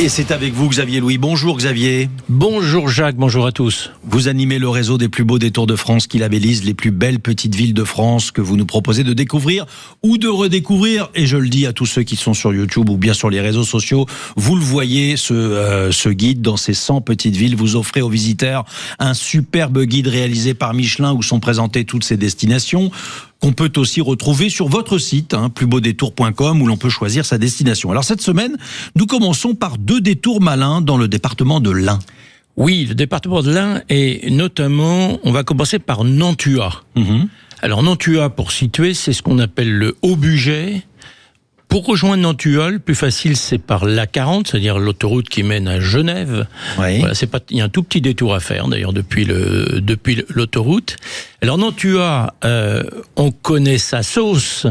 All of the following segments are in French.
Et c'est avec vous Xavier Louis. Bonjour Xavier. Bonjour Jacques, bonjour à tous. Vous animez le réseau des plus beaux détours de France qui labellise les plus belles petites villes de France que vous nous proposez de découvrir ou de redécouvrir. Et je le dis à tous ceux qui sont sur YouTube ou bien sur les réseaux sociaux, vous le voyez, ce guide dans ces 100 petites villes. Vous offrez aux visiteurs un superbe guide réalisé par Michelin où sont présentées toutes ces destinations, qu'on peut aussi retrouver sur votre site, plusbeaudétours.com, où l'on peut choisir sa destination. Alors cette semaine, nous commençons par 2 détours malins dans le département de l'Ain. Oui, le département de l'Ain, et notamment, on va commencer par Nantua. Alors Nantua, pour situer, c'est ce qu'on appelle le Haut-Bugey. Pour rejoindre Nantua, le plus facile, c'est par l'A40, c'est-à-dire l'autoroute qui mène à Genève. Oui. Voilà, il y a un tout petit détour à faire, d'ailleurs, depuis l'autoroute. Alors Nantua, on connaît sa sauce,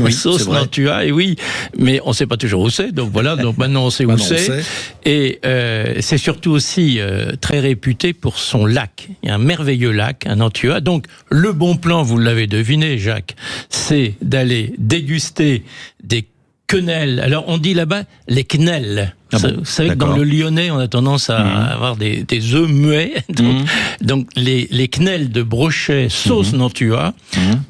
oui, sauce Nantua, et oui, mais on ne sait pas toujours où c'est. Donc voilà, donc maintenant on sait où c'est. Et c'est surtout aussi très réputé pour son lac. Il y a un merveilleux lac à Nantua. Donc le bon plan, vous l'avez deviné, Jacques, c'est d'aller déguster des quenelles. Alors on dit là-bas les quenelles. Vous savez que dans le Lyonnais, on a tendance à avoir des œufs muets. Donc les quenelles de Brochet, sauce Nantua,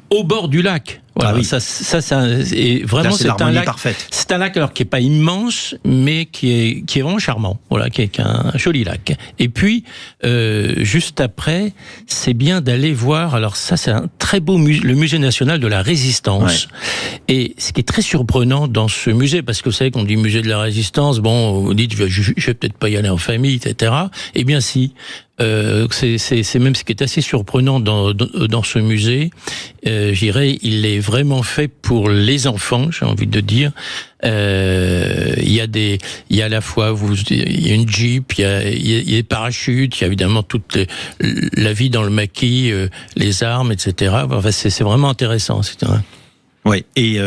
au bord du lac. Voilà, ça c'est vraiment c'est un lac parfaite. C'est un lac alors qui est pas immense, mais qui est vraiment charmant. Voilà, qui est un joli lac. Et puis juste après, c'est bien d'aller voir. Alors ça, c'est un très beau le musée national de la Résistance. Ouais. Et ce qui est très surprenant dans ce musée, parce que vous savez qu'on dit musée de la Résistance, bon, vous dites je vais peut-être pas y aller en famille, etc. Eh bien si. C'est même ce qui est assez surprenant dans ce musée. J'irais, il est vraiment fait pour les enfants, j'ai envie de dire. Il y a à la fois, il y a une Jeep, il y a des parachutes, il y a évidemment toute la vie dans le maquis, les armes, etc. Enfin, c'est vraiment intéressant, etc. Oui, et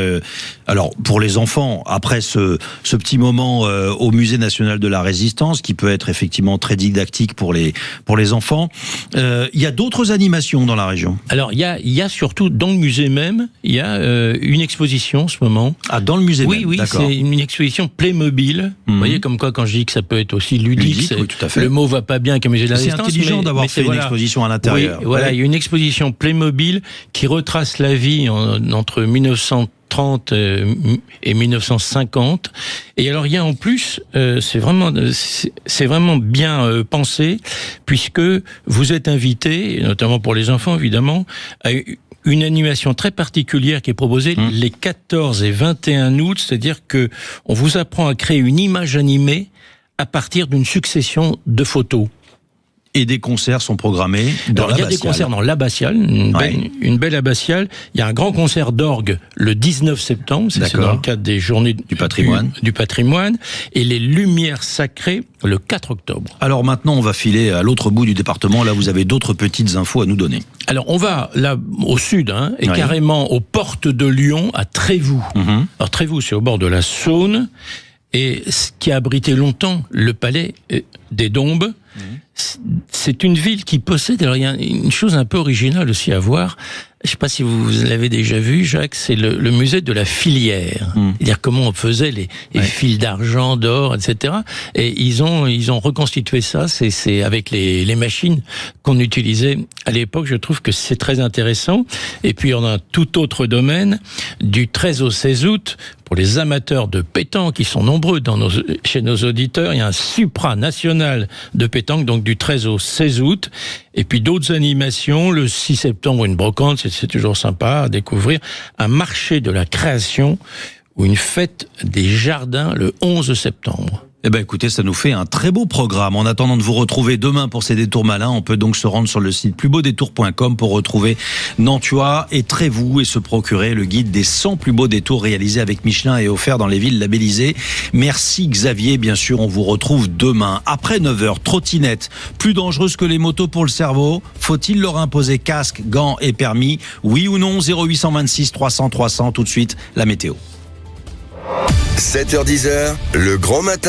alors pour les enfants, après ce petit moment au Musée national de la Résistance, qui peut être effectivement très didactique pour les enfants, il y a d'autres animations dans la région. Alors il y a surtout dans le musée même, il y a une exposition en ce moment. Ah, dans le musée même. Oui, c'est une exposition Playmobil. Vous voyez comme quoi quand je dis que ça peut être aussi ludique, oui, tout à fait. Le mot va pas bien avec un musée de la Résistance. C'est intelligent d'avoir fait une exposition à l'intérieur. Oui, voilà, il y a une exposition Playmobil qui retrace la vie entre 1930 et 1950. Et alors il y a en plus, c'est vraiment bien pensé, puisque vous êtes invité, notamment pour les enfants évidemment, à une animation très particulière qui est proposée les 14 et 21 août, c'est-à-dire que on vous apprend à créer une image animée à partir d'une succession de photos. Et des concerts sont programmés dans l'abbatiale. Il y a des concerts dans l'abbatiale, une belle abbatiale. Il y a un grand concert d'orgue le 19 septembre, c'est dans le cadre des journées du patrimoine, et les lumières sacrées le 4 octobre. Alors maintenant, on va filer à l'autre bout du département. Là, vous avez d'autres petites infos à nous donner. Alors on va là au sud, et carrément aux portes de Lyon, à Trévoux. Alors Trévoux, c'est au bord de la Saône, et ce qui a abrité longtemps le palais des Dombes. C'est une ville qui possède, alors il y a une chose un peu originale aussi à voir, je ne sais pas si vous l'avez déjà vu, Jacques, c'est le musée de la filière. C'est-à-dire comment on faisait les fils d'argent, d'or, etc. Et ils ont reconstitué ça, c'est avec les machines qu'on utilisait à l'époque. Je trouve que c'est très intéressant. Et puis on a un tout autre domaine, du 13 au 16 août, pour les amateurs de pétanque, qui sont nombreux chez nos auditeurs, il y a un supranational de pétanque, donc du 13 au 16 août. Et puis d'autres animations, le 6 septembre, une brocante, c'est toujours sympa à découvrir. Un marché de la création ou une fête des jardins le 11 septembre. Eh ben écoutez, ça nous fait un très beau programme. En attendant de vous retrouver demain pour ces détours malins, on peut donc se rendre sur le site plusbeaudétours.com pour retrouver Nantua et Trévoux et se procurer le guide des 100 plus beaux détours réalisés avec Michelin et offert dans les villes labellisées. Merci Xavier, bien sûr, on vous retrouve demain. Après 9h, trottinette, plus dangereuse que les motos pour le cerveau. Faut-il leur imposer casque, gants et permis? Oui ou non? 0826 300 300, tout de suite, la météo. 7h-10h, le grand matin.